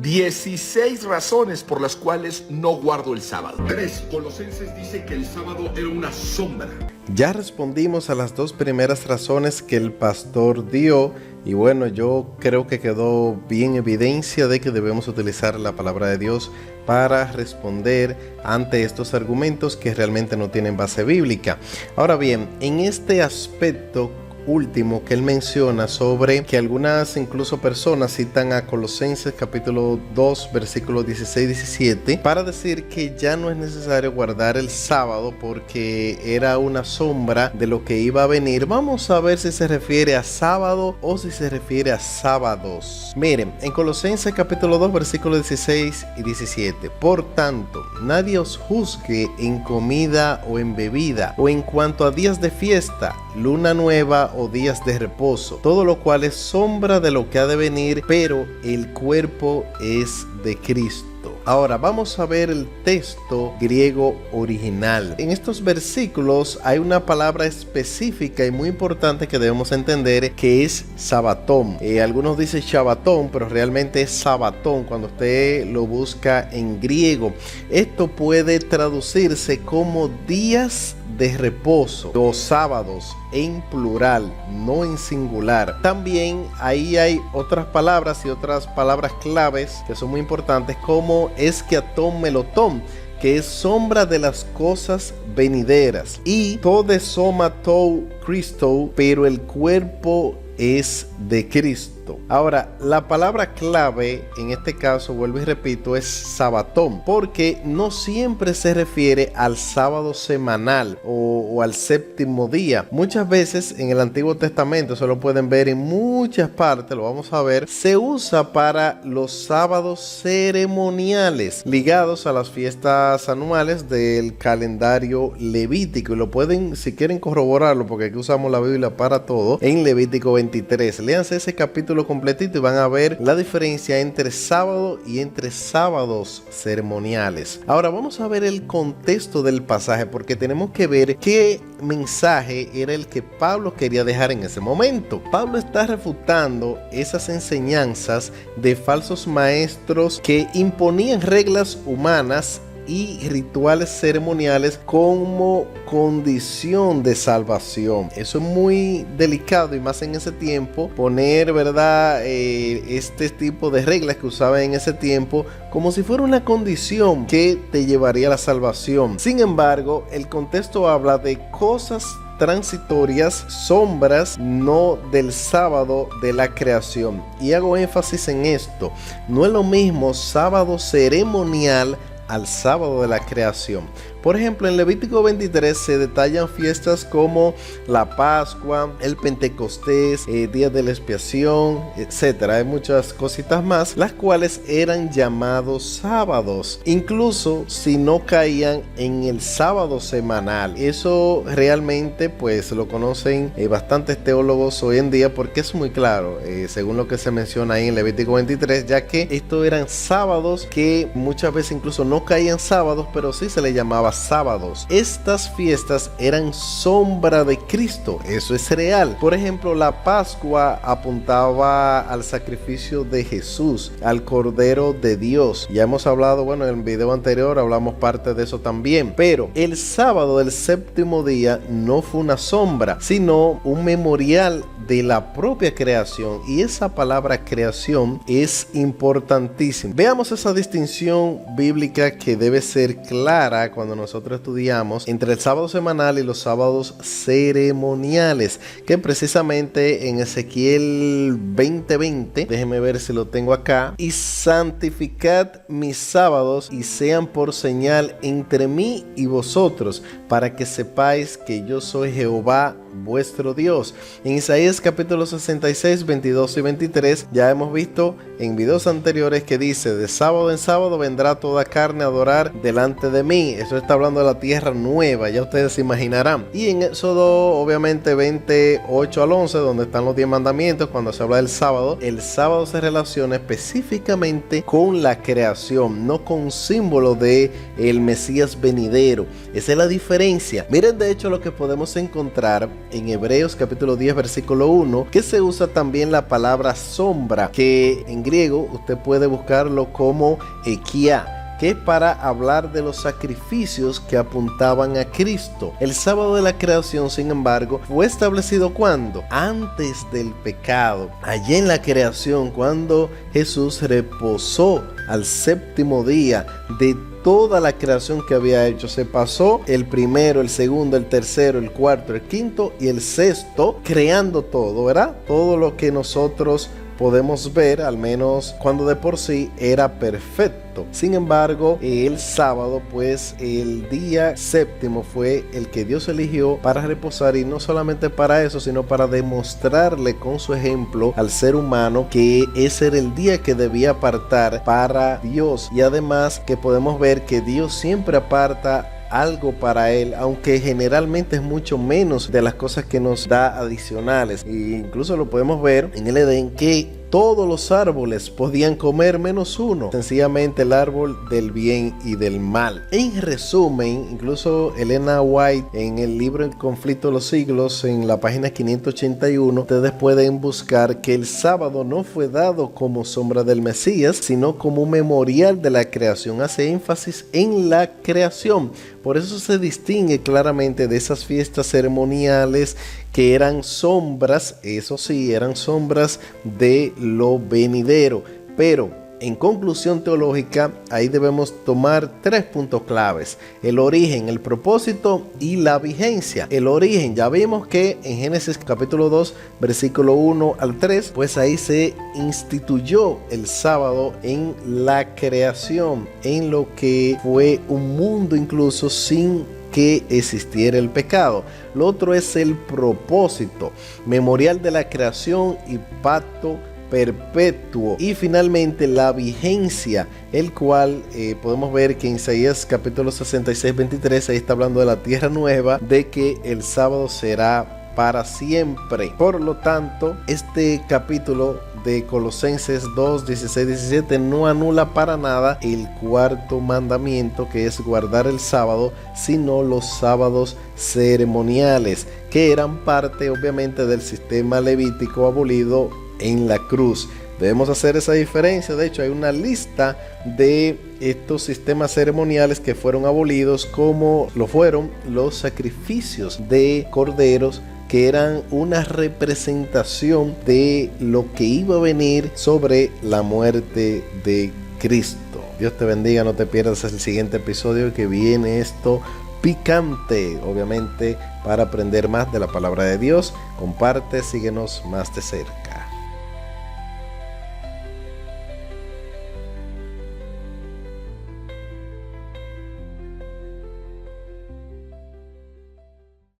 16 razones por las cuales no guardo el sábado. 3. Colosenses dice que el sábado era una sombra. Ya respondimos a las dos primeras razones que el pastor dio y bueno, yo creo que quedó bien evidencia de que debemos utilizar la palabra de Dios para responder ante estos argumentos que realmente no tienen base bíblica. Ahora bien, en este aspecto último que él menciona sobre que algunas incluso personas citan a Colosenses capítulo 2 versículos 16-17 para decir que ya no es necesario guardar el sábado porque era una sombra de lo que iba a venir. Vamos a ver si se refiere a sábado o si se refiere a sábados. Miren, en Colosenses capítulo 2 versículos 16 y 17: por tanto, nadie os juzgue en comida o en bebida o en cuanto a días de fiesta, luna nueva o días de reposo, todo lo cual es sombra de lo que ha de venir, pero el cuerpo es de Cristo. Ahora vamos a ver el texto griego original. En estos versículos hay una palabra específica y muy importante que debemos entender, que es sabatón. Algunos dicen shabatón, pero realmente es sabatón cuando usted lo busca en griego. Esto puede traducirse como días de reposo o sábados en plural, no en singular. También ahí hay otras palabras y otras palabras claves que son muy importantes, como esquiatón melotón, que es sombra de las cosas venideras, y todo somatou Cristo, pero el cuerpo es de Cristo. Ahora, la palabra clave en este caso, vuelvo y repito, es sabatón, porque no siempre se refiere al sábado semanal o al séptimo día. Muchas veces en el Antiguo Testamento, eso lo pueden ver en muchas partes, lo vamos a ver, se usa para los sábados ceremoniales ligados a las fiestas anuales del calendario levítico, y lo pueden, si quieren corroborarlo, porque aquí usamos la Biblia para todo, en Levítico 23. Léanse ese capítulo completito y van a ver la diferencia entre sábado y entre sábados ceremoniales. Ahora vamos a ver el contexto del pasaje, porque tenemos que ver qué mensaje era el que Pablo quería dejar en ese momento. Pablo está refutando esas enseñanzas de falsos maestros que imponían reglas humanas y rituales ceremoniales como condición de salvación. Eso es muy delicado, y más en ese tiempo, poner, ¿verdad?, este tipo de reglas que usaban en ese tiempo como si fuera una condición que te llevaría a la salvación. Sin embargo, el contexto habla de cosas transitorias, sombras, no del sábado de la creación. Y hago énfasis en esto: no es lo mismo sábado ceremonial al sábado de la creación. Por ejemplo, en Levítico 23 se detallan fiestas como la Pascua, el Pentecostés, Día de la Expiación, etcétera. Hay muchas cositas más, las cuales eran llamados sábados, incluso si no caían en el sábado semanal. Eso realmente pues lo conocen bastantes teólogos hoy en día, porque es muy claro, según lo que se menciona ahí en Levítico 23, ya que estos eran sábados que muchas veces incluso no caían sábados, pero sí se le llamaba sábados. Estas fiestas eran sombra de Cristo, eso es real. Por ejemplo, la Pascua apuntaba al sacrificio de Jesús, al Cordero de Dios. Ya hemos hablado, bueno, en el video anterior hablamos parte de eso también. Pero el sábado del séptimo día no fue una sombra, sino un memorial de la propia creación, y esa palabra creación es importantísima. Veamos esa distinción bíblica que debe ser clara cuando nosotros estudiamos entre el sábado semanal y los sábados ceremoniales, que precisamente en Ezequiel 20:20, déjenme ver si lo tengo acá: y santificad mis sábados y sean por señal entre mí y vosotros, para que sepáis que yo soy Jehová vuestro Dios. En Isaías capítulo 66, 22 y 23 ya hemos visto en videos anteriores que dice: de sábado en sábado vendrá toda carne a adorar delante de mí. Eso está hablando de la tierra nueva, ya ustedes se imaginarán. Y en Éxodo obviamente 28 al 11, donde están los 10 mandamientos, cuando se habla del sábado, el sábado se relaciona específicamente con la creación, no con un símbolo de el Mesías venidero. Esa es la diferencia. Miren de hecho lo que podemos encontrar en Hebreos capítulo 10 versículo 1, que se usa también la palabra sombra, que en griego usted puede buscarlo como ekia, que es para hablar de los sacrificios que apuntaban a Cristo. El sábado de la creación, sin embargo, fue establecido ¿cuándo? Antes del pecado. Allí en la creación, cuando Jesús reposó al séptimo día de toda la creación que había hecho. Se pasó el primero, el segundo, el tercero, el cuarto, el quinto y el sexto creando todo, ¿verdad? Todo lo que nosotros podemos ver, al menos cuando de por sí era perfecto. Sin embargo, el sábado, pues el día séptimo fue el que Dios eligió para reposar, y no solamente para eso, sino para demostrarle con su ejemplo al ser humano que ese era el día que debía apartar para Dios. Y además que podemos ver que Dios siempre aparta algo para él, aunque generalmente es mucho menos de las cosas que nos da adicionales. E incluso lo podemos ver en el Edén, que todos los árboles podían comer menos uno, sencillamente el árbol del bien y del mal. En resumen, incluso Elena White en el libro El conflicto de los siglos, en la página 581, ustedes pueden buscar que el sábado no fue dado como sombra del Mesías, sino como un memorial de la creación. Hace énfasis en la creación. Por eso se distingue claramente de esas fiestas ceremoniales que eran sombras, eso sí, eran sombras de lo venidero. Pero en conclusión teológica, ahí debemos tomar 3 puntos claves: el origen, el propósito y la vigencia. El origen, ya vimos que en Génesis capítulo 2 versículo 1 al 3, pues ahí se instituyó el sábado en la creación, en lo que fue un mundo incluso sin que existiera el pecado. Lo otro es el propósito, memorial de la creación y pacto perpetuo. Y finalmente la vigencia, el cual podemos ver que en Isaías capítulo 66, 23, ahí está hablando de la tierra nueva, de que el sábado será para siempre. Por lo tanto, este capítulo de Colosenses 2, 16, 17 no anula para nada el cuarto mandamiento, que es guardar el sábado, sino los sábados ceremoniales, que eran parte obviamente del sistema levítico abolido en la cruz. Debemos hacer esa diferencia. De hecho, hay una lista de estos sistemas ceremoniales que fueron abolidos, como lo fueron los sacrificios de corderos, que eran una representación de lo que iba a venir sobre la muerte de Cristo. Dios te bendiga, no te pierdas el siguiente episodio, que viene esto picante, obviamente, para aprender más de la palabra de Dios. Comparte, síguenos más de cerca.